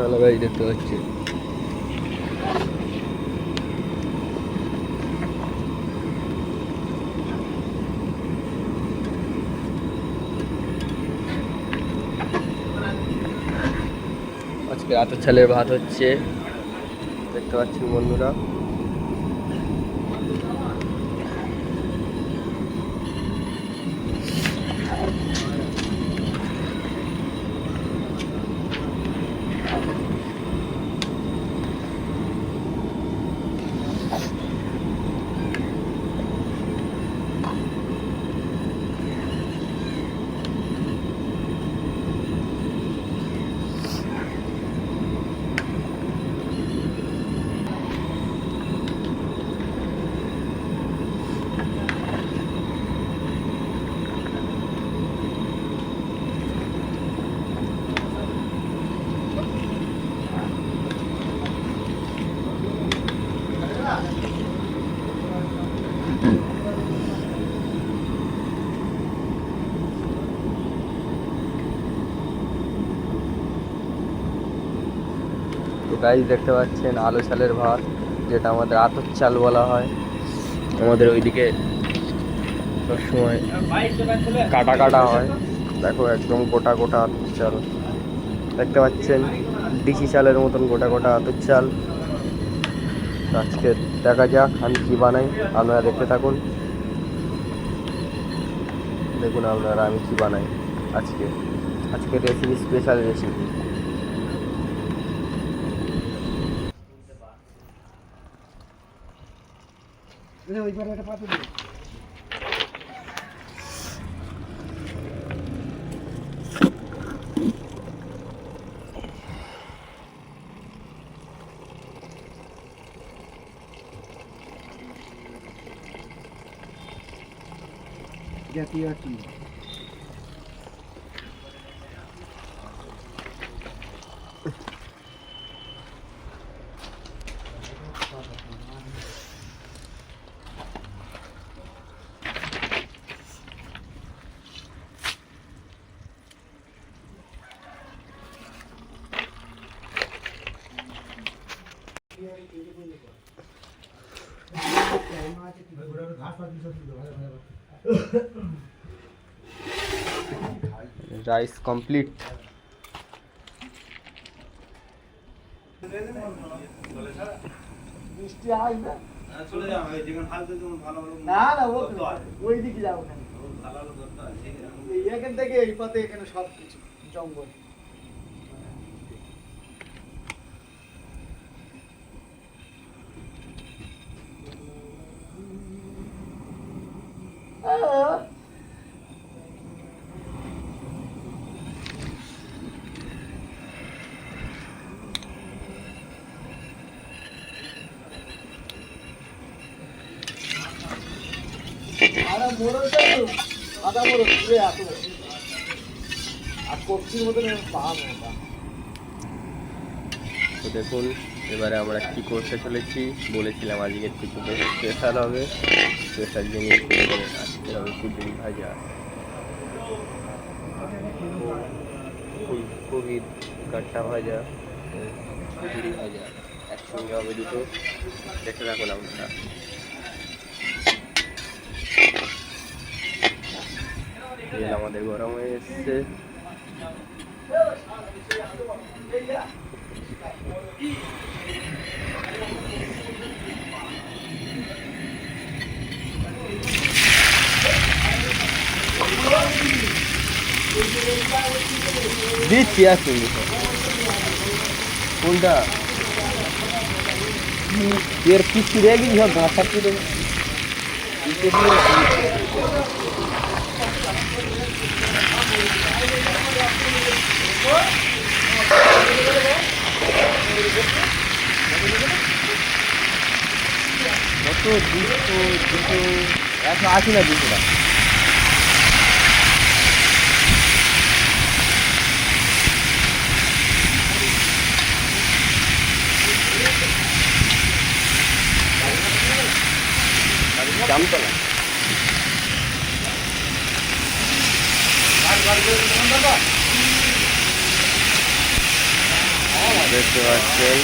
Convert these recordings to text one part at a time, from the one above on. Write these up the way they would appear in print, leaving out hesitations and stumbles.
আলাদাই দেখতে পাচ্ছি। আজকে রাতের ছেলের ভাত হচ্ছে, দেখতে পাচ্ছেন বন্ধুরা। তো গাইস দেখতে পাচ্ছেন আলু চালের ভাত, যেটা আমাদের আতপ চাল বলা হয়। আমাদের ওইদিকে সবসময় কাটা কাটা হয়। দেখো একদম গোটা গোটা আতপ চাল দেখতে পাচ্ছেন, ডিসি চালের মতন গোটা গোটা আতপ চাল। আজকে দেখা যাক আমি কি বানাই, আপনারা দেখতে থাকুন। দেখুন আপনারা আমি কি বানাই আজকে রেসিপি, স্পেশাল রেসিপি। জাতীয় রাইস কমপ্লিট। বৃষ্টি আসবে না না ওই দিকে যাবো না, এখান থেকে এই পথে এখানে সব কিছু জঙ্গল। তো দেখুন এবারে আমরা কি করতে চলেছি, বলেছিলাম আজকের কিছু স্পেশাল হবে। স্পেশাল জিনিস আজকে হবে কুদরি ভাজা, ফুলকপির কাট্টা ভাজা, কুদরি ভাজা একসঙ্গে হবে দুটো। দেখে রাখুন আপনারা। তেল আমাদের গরম হয়ে এসছে। দিচ্ছি আসুন কোনটা এর কিছু রেডি সব ঘাসা তুলে কত 180 না 200 টাকা। জামতলা দেখতে পাচ্ছেন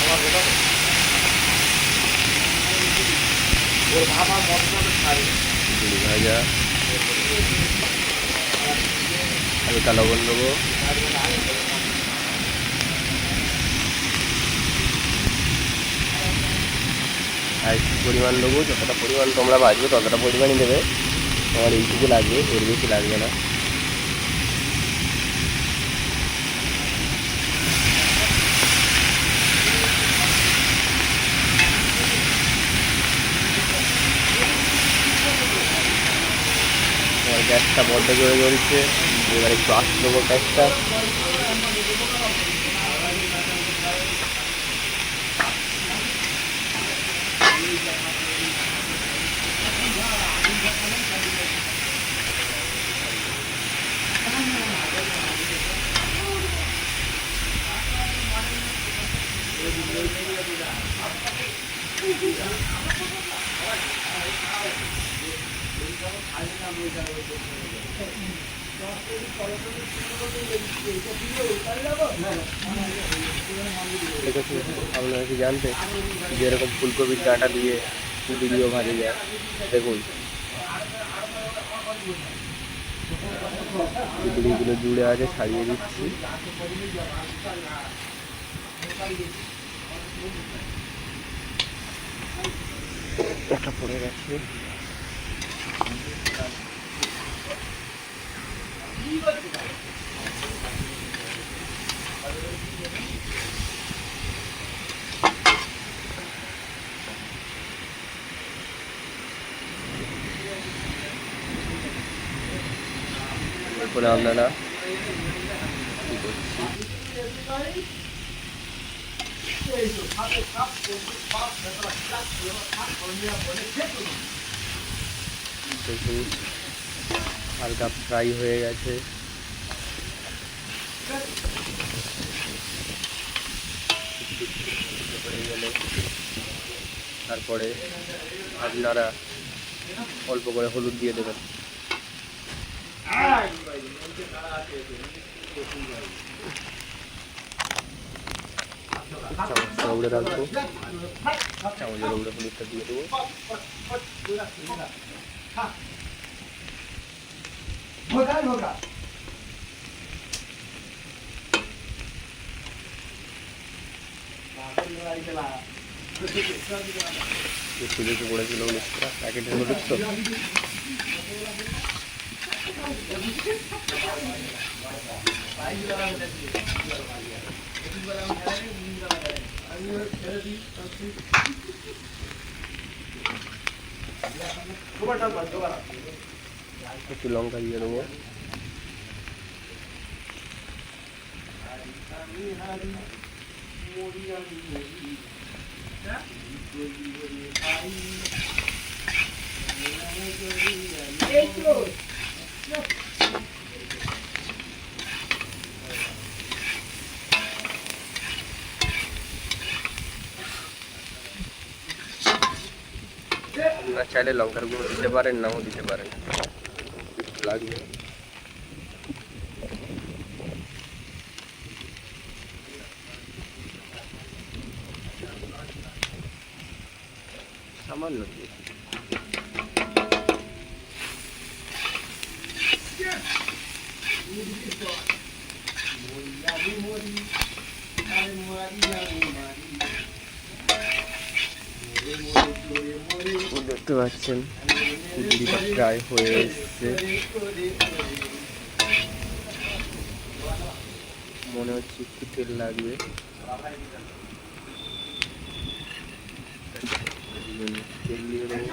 ঝুড়ি ভাজা, হালকা লবণ দেবো, আর একটু পরিমাণ দেবো, যতটা পরিমাণ তোমরা বাজবে ততটা পরিমাণই দেবে। আমার এইটুকু লাগবে, এর বেশি লাগবে না। আমার গ্যাসটা বড্ড জোরে জ্বলছে, এবার একটু আস্তে দেবো গ্যাসটা। আপনারা কি জানতে যে এরকম ফুলকপির ডাঁটা দিয়ে ভিডিও ভাজা যায়? দেখুন বিড়িগুলো জুড়ে আছে, ছাড়িয়ে দিচ্ছি। একটা পড়ে গেছে। এরপরে আপনারা কি করছি, দেখুন হালকা ফ্রাই হয়ে গেছে। হয়ে গেলে তারপরে আপনারা অল্প করে হলুদ দিয়ে দেবেন। চামচটা উড়ে রাখবো, চামচের উপরে হলুদটা দিয়ে দেবো। একটু বেশি পড়েছিল হলুদটা, প্যাকেটের হলুদ তো। একটু লঙ্কা দিয়ে দেবো। আপনারা চাইলে লঙ্কার গুঁড়ো দিতে পারেন, নাও দিতে পারেন, লাগবে। সামান্য দিয়ে দেখতে পাচ্ছেন ঝুড়িটা প্রায় হয়ে এসছে। মনে হচ্ছে একটু তেল লাগবে, তেল দিয়ে দেবো।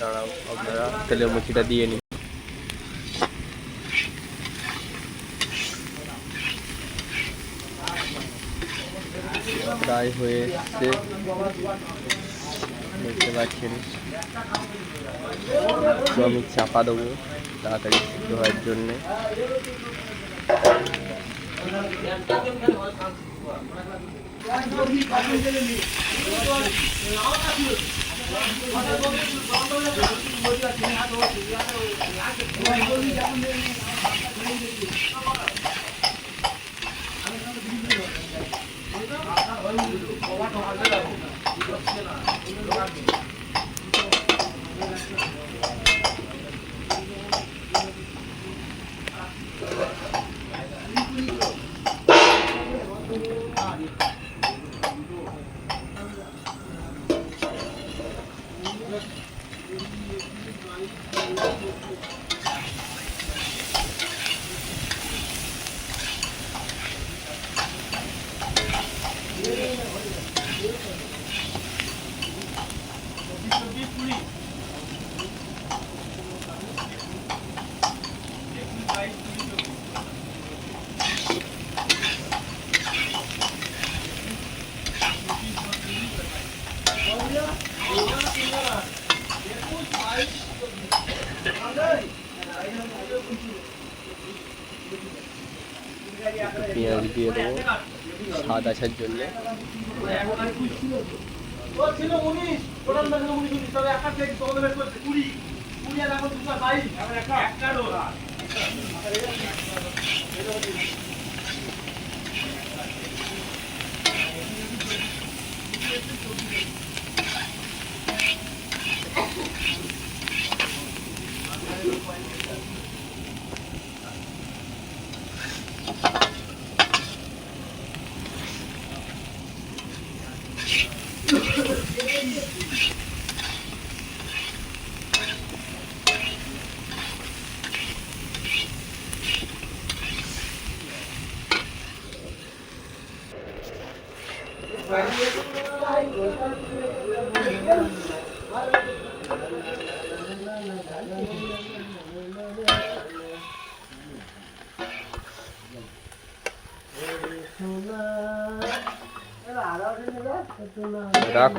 দাঁড়াও, আপনারা তেলের মুচিটা দিয়ে নিন। প্রায় হয়ে এসছে, দেখতে পাচ্ছেন। তো আমি চাপা দেবো তাড়াতাড়ি সিদ্ধ হওয়ার জন্যে। পেঁয়াজ দিয়ে দেবো স্বাদ আসার জন্য। রাখ।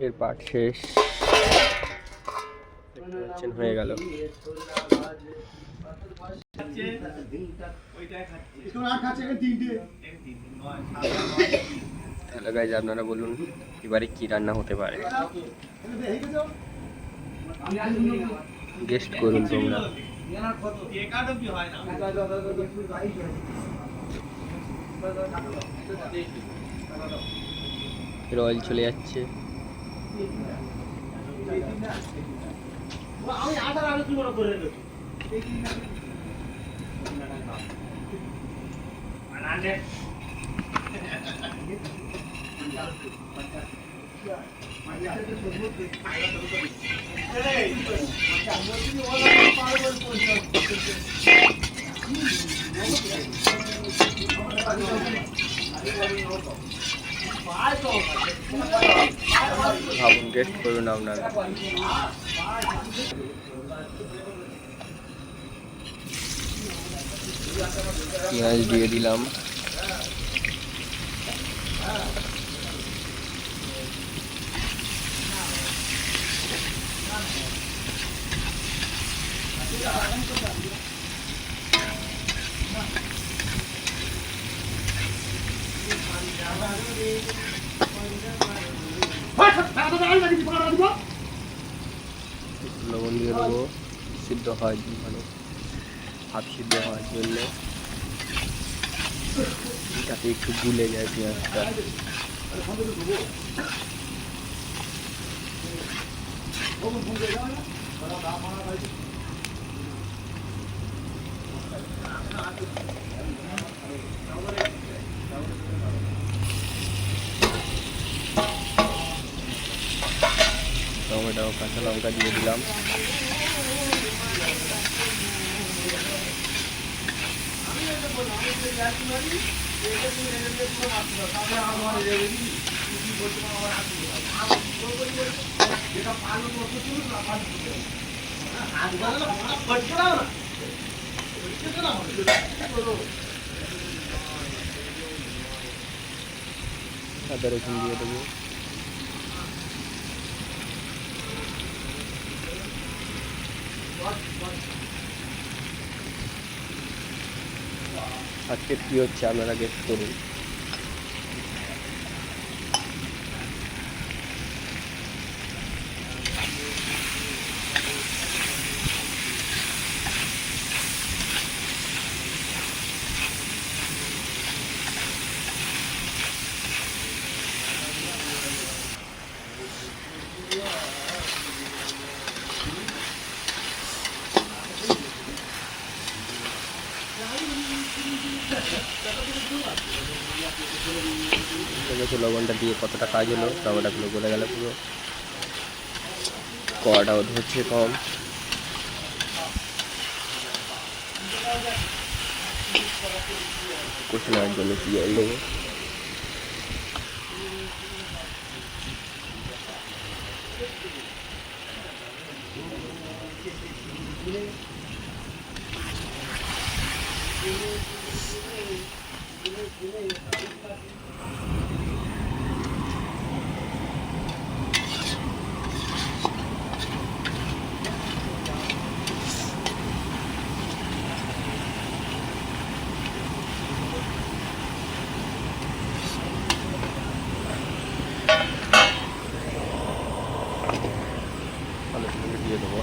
এর পাট শেষ, হয়ে গেল। হ্যালো গাইজ, আপনারা বলুন এবারে কি রান্না হতে পারে, গেস্ট করুন তোমরা। অয়েল চলে যাচ্ছে। ভাবুন, টেস্ট করুন আপনারা। পেঁয়াজ দিয়ে দিলাম, লবণ দিয়ে দেবো। সিদ্ধ হয়, মানে হাফ সিদ্ধ হওয়ার জন্য যাতে একটু গুলে যায় পেঁয়াজটা। টমেটো কাঁচা লঙ্কা দিয়ে দিলাম। আদা রসুন দিয়ে দেবো। আজকে কি হচ্ছে আপনারা গেস করুন। লবণটা দিয়ে কতটা কাজ হলো, টমেটোগুলো গলে গেল পুরো, কড়াটাও ধরছে কম। কষে নেওয়ার জন্য পেঁয়াজ দেবো। দিয়ে দেবো।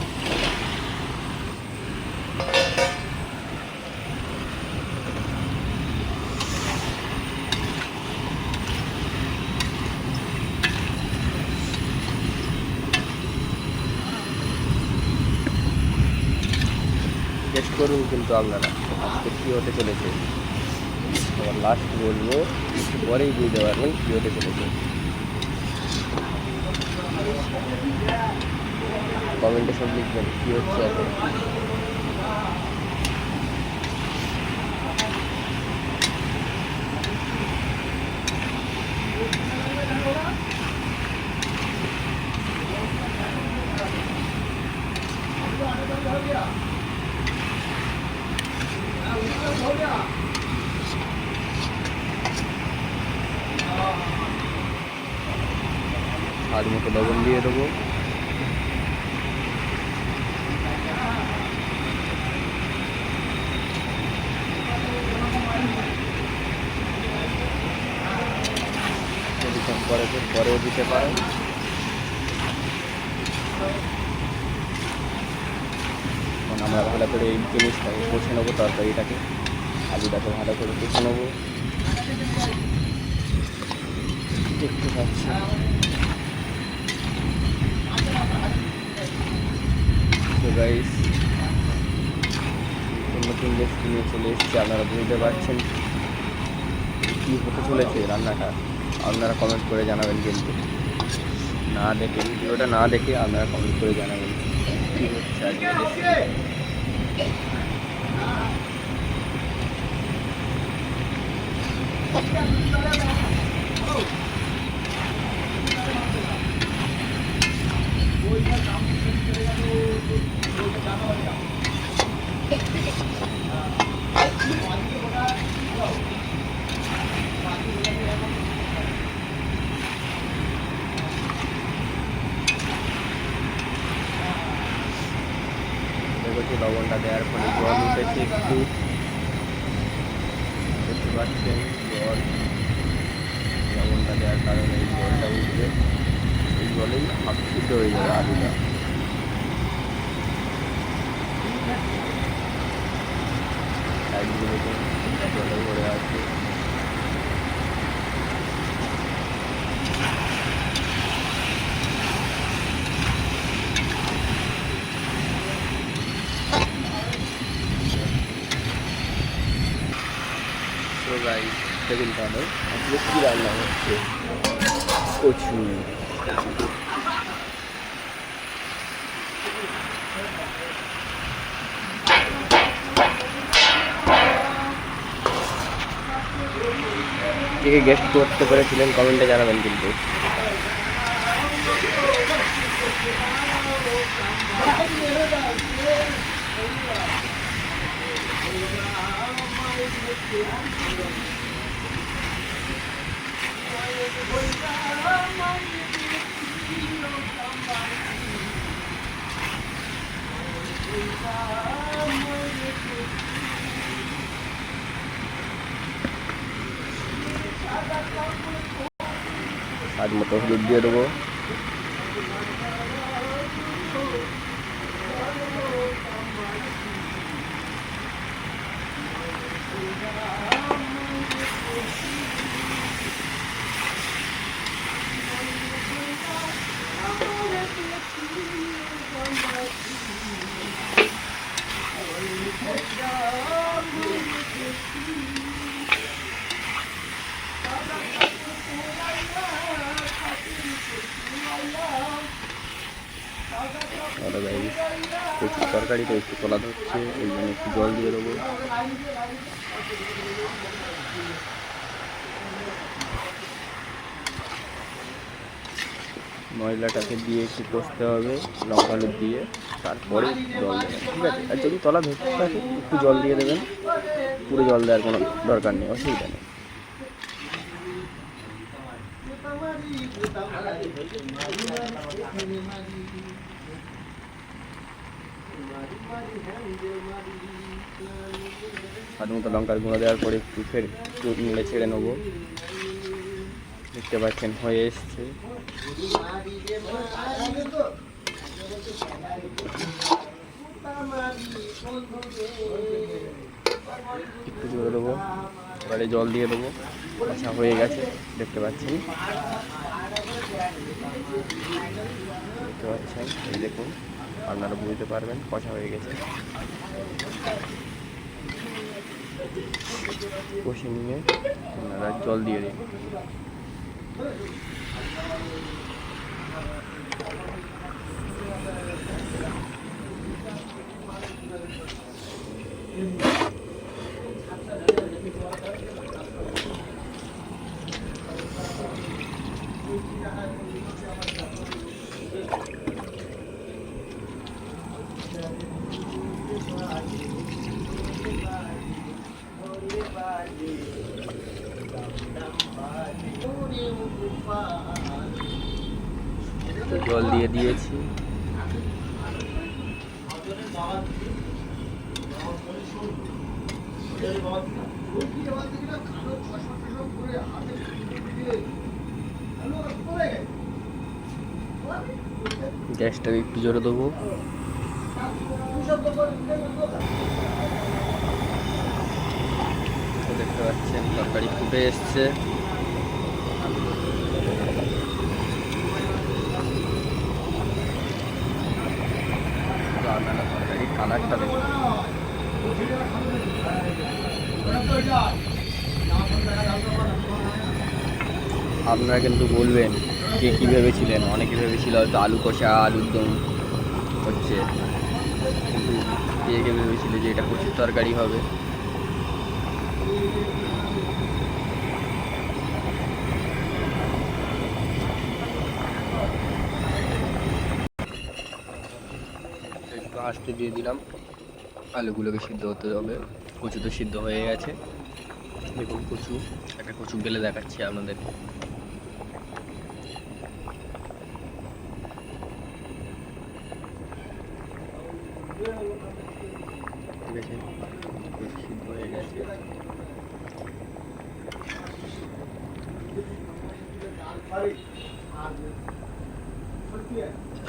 টেস্ট করুন কিন্তু আপনারা আজকে কী হতে চলেছে। আবার লাস্ট বলবো, পরেই বুঝতে পারবেন কী হতে চলেছে। কমেন্টে সব লিখবেন কী হচ্ছে এখন। স্বাদ মতো লবণ দিয়ে দেবো। পরেও দিতে পারেন। আমরা ভালো করে এই জিনিসটাকে কষে নেবো, তরকারিটাকে আলুটাকে ভালো করে কষে নেবো। দেখতে পাচ্ছি তো গাইস, নতুন রেসিপি নিয়ে চলে এসেছি। আপনারা বুঝতে পারছেন কী হতে চলেছে রান্নাটা। আপনারা কমেন্ট করে জানাবেন, কিন্তু না দেখে, ভিডিওটা না দেখে আপনারা কমেন্ট করে জানাবেন কী হচ্ছে আজকে রেসিপি। দেখছি লবণটা দেওয়ার পরে জল উঠেছে একটু, দেখতে পাচ্ছেন জল। লবণটা দেওয়ার কারণে এই জলটা উঠবে, এই জলেই হাফ সিদ্ধ হয়ে যাবে আলুটা। দেখুন জলে ভরে আছে। তো গাইস দেখুন তাহলে আজকে কী রান্না হচ্ছে। কচু, কে গেস্ট করতে পেরেছিলেন কমেন্টে জানাবেন কিন্তু। স্বাদ মতো হলুদ দিয়ে দেবো। কচুর তরকারিটা একটু তোলা ধরছে, এই জন্য একটু জল দিয়ে দেবো। মশলাটাকে দিয়ে একটু কষতে হবে লঙ্কা হলুদ দিয়ে, তারপরে জল দেবেন, ঠিক আছে? আর যদি তলা ধরতে থাকে একটু জল দিয়ে দেবেন, পুরো জল দেওয়ার কোনো দরকার নেই, অসুবিধা নেই। স্বাদ মতো লঙ্কার গুঁড়ো দেওয়ার পরে একটু ফের নেড়ে ছেড়ে নেবো। দেখতে পাচ্ছেন হয়ে এসছে। একটু জল দেবো, এবারে জল দিয়ে দেবো। আচ্ছা হয়ে গেছে, দেখতে পাচ্ছেন এই দেখুন, আপনারা বুঝতে পারবেন কষা হয়ে গেছে। কষে নিয়ে আপনারা জল দিয়ে দিন। জল দিয়ে দিয়েছি। গ্যাসটাকে একটু জোরে দেবো। দেখতে পাচ্ছেন তরকারি ফুটে এসছে। তরকারি কালারটা দেখুন। আপনারা কিন্তু বলবেন কে কী ভেবেছিলেন। অনেকে ভেবেছিল হয়তো আলু কষা আলুর দম হচ্ছে, কিন্তু কে ভেবেছিল যে এটা কচুর তরকারি হবে। একটু আস্তে দিয়ে দিলাম, আলুগুলোকে সিদ্ধ হতে হবে। কচু তো সিদ্ধ হয়ে গেছে, দেখুন কচু, একটা কচু গেলে দেখাচ্ছি আপনাদের। ঠিক আছে, কচু সিদ্ধ হয়ে গেছে।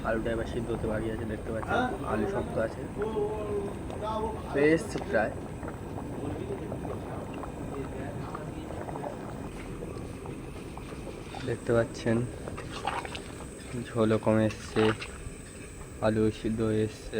আলুটা এবার সিদ্ধ হতে বাকি আছে, দেখতে পাচ্ছেন আলু শক্ত আছে, বেশ প্রায়। দেখতে পাচ্ছেন ঝোলও কমে এসছে, আলু সিদ্ধ হয়ে এসছে।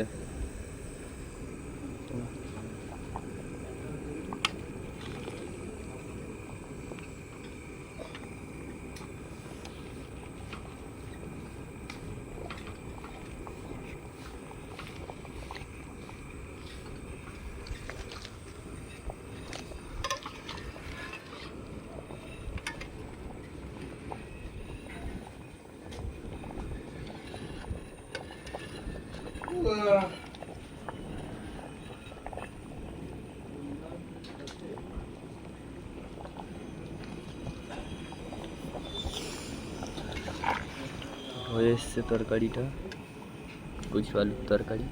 হয়ে এসছে তরকারিটা, কুচু আলুর তরকারি,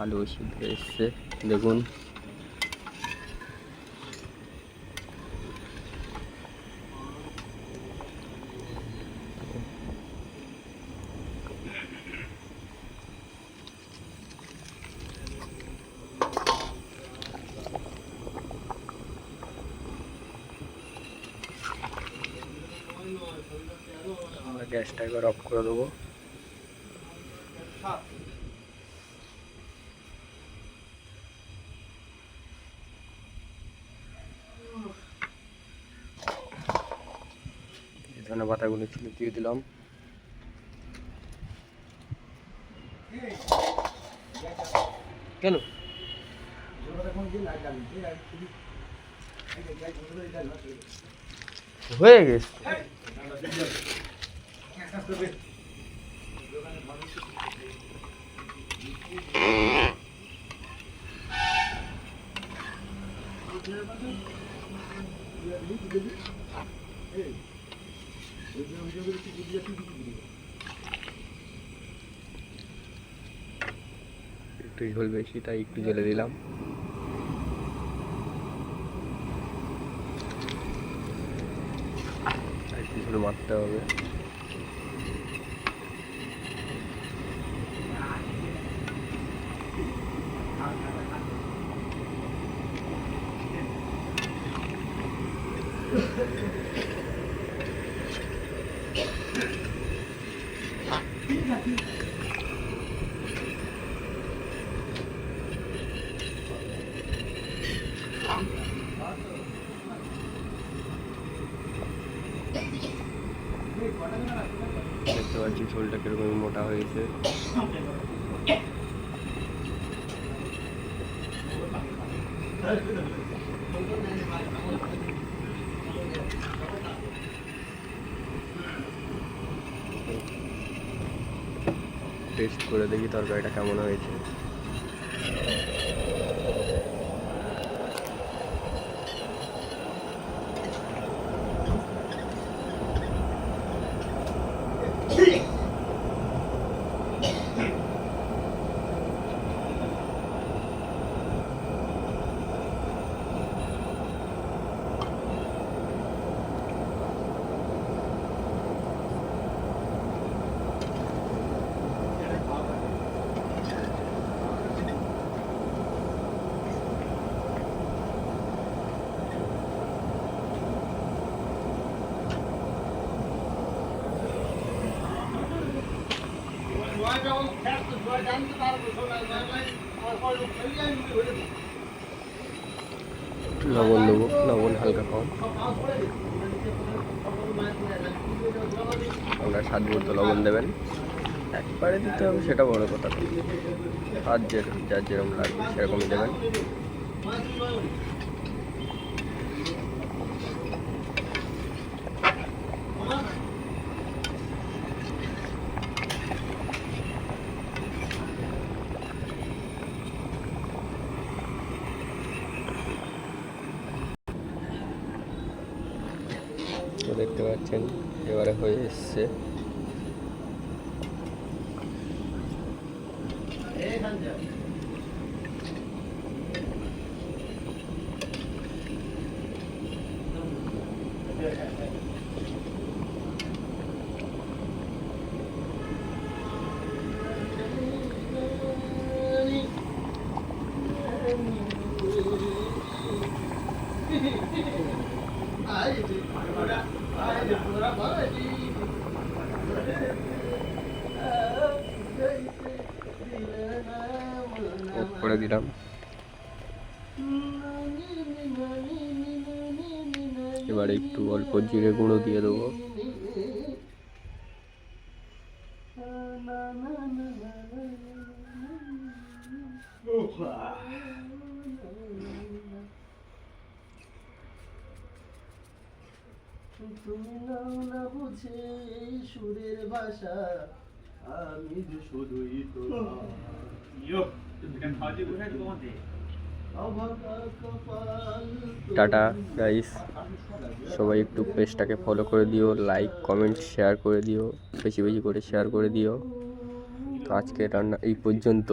আলু সিদ্ধ হয়ে এসছে দেখুন। আমরা গ্যাসটা একবার অফ করে দেবো। ধনে পাতাগুলো ছিলে দিয়ে দিলাম। কেন হয়ে গেছে? একটু ঝোল বেশি তাই একটু জ্বলে দিলাম। একটু ঝোল মারতে হবে। দেখতে পাচ্ছি ঝোলটা কিরকম মোটা হয়েছে। টেস্ট করে দেখি তরকারিটা কেমন হয়েছে। লবণ দেবো, লবণ হালকা কম, আমরা স্বাদ মতো লবণ দেবেন। একবারে দিতে হবে সেটা বড় কথা, আর যার যেরকম লাগবে সেরকমই দেবেন। তো দেখতে পাচ্ছেন এবারে হয়ে এসছে। অফ করে দিলাম। এবারে একটু অল্প জিরে গুঁড়ো দিয়ে দেবো। তুমি নাও না বুঝে সুরের ভাষা, আমি যে শুধুই টাটা গাইস, সবাই একটু পেজটাকে ফলো করে দিও, লাইক কমেন্ট শেয়ার করে দিও, বেশি বেশি করে শেয়ার করে দিও। তো আজকে রান্না এই পর্যন্ত।